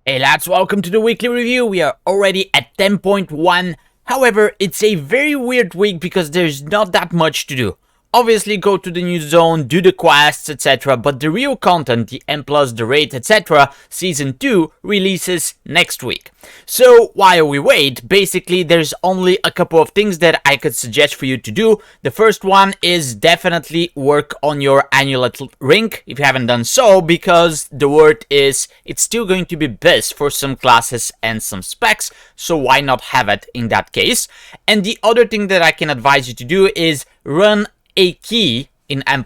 Hey lads, welcome to the weekly review. We are already at 10.1. However, it's a very weird week because there's not that much to do. Obviously, go to the new zone, do the quests, etc. But the real content, the M+, the raid, etc. Season 2 releases next week. So, while we wait, basically there's only a couple of things that I could suggest for you to do. The first one is definitely work on your amulet ring, if you haven't done so, because the word is it's still going to be best for some classes and some specs, so why not have it in that case? And the other thing that I can advise you to do is run a key in M+,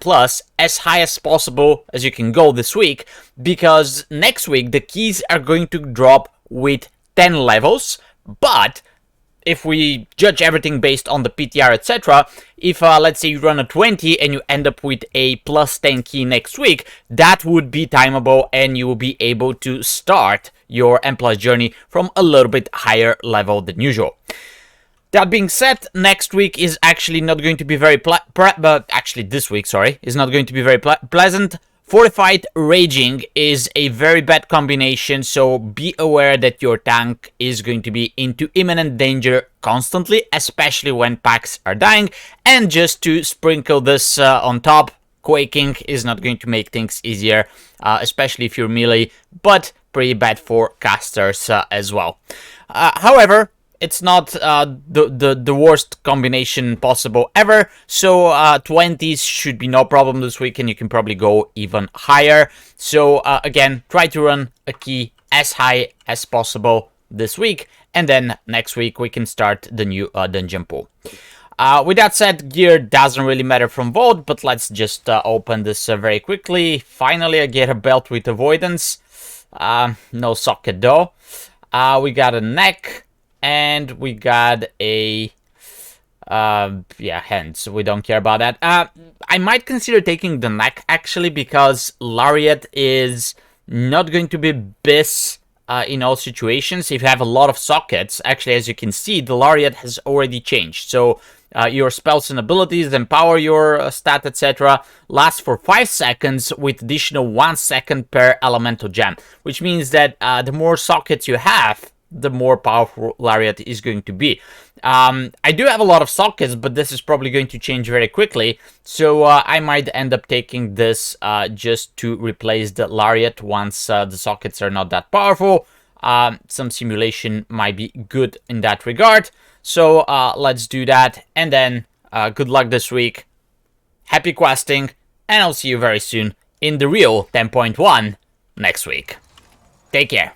as high as possible as you can go this week, because next week the keys are going to drop with 10 levels, but if we judge everything based on the PTR, etc., if let's say you run a 20 and you end up with a plus 10 key next week, that would be timeable and you will be able to start your M+ journey from a little bit higher level than usual. That being said, next week is actually not going to be very this week, sorry, is not going to be very pleasant. Fortified Raging is a very bad combination, so be aware that your tank is going to be into imminent danger constantly, especially when packs are dying. And just to sprinkle this on top, Quaking is not going to make things easier, especially if you're melee, but pretty bad for casters as well. However, it's not the worst combination possible ever, so 20s should be no problem this week, and you can probably go even higher. So again, try to run a key as high as possible this week, and then next week we can start the new dungeon pool. With that said, gear doesn't really matter from Vault, but let's just open this very quickly. Finally, I get a belt with avoidance. No socket though. We got a neck. And we got a, hand, so we don't care about that. I might consider taking the neck, actually, because Lariat is not going to be BIS in all situations. If you have a lot of sockets, actually, as you can see, the Lariat has already changed. So, your spells and abilities, empower your stat, etc. last for 5 seconds with additional 1 second per elemental gem. Which means that the more sockets you have, the more powerful Lariat is going to be. I do have a lot of sockets, but this is probably going to change very quickly, so I might end up taking this just to replace the Lariat once the sockets are not that powerful. Some simulation might be good in that regard, so let's do that, and then good luck this week, happy questing, and I'll see you very soon in the real 10.1 next week. Take care.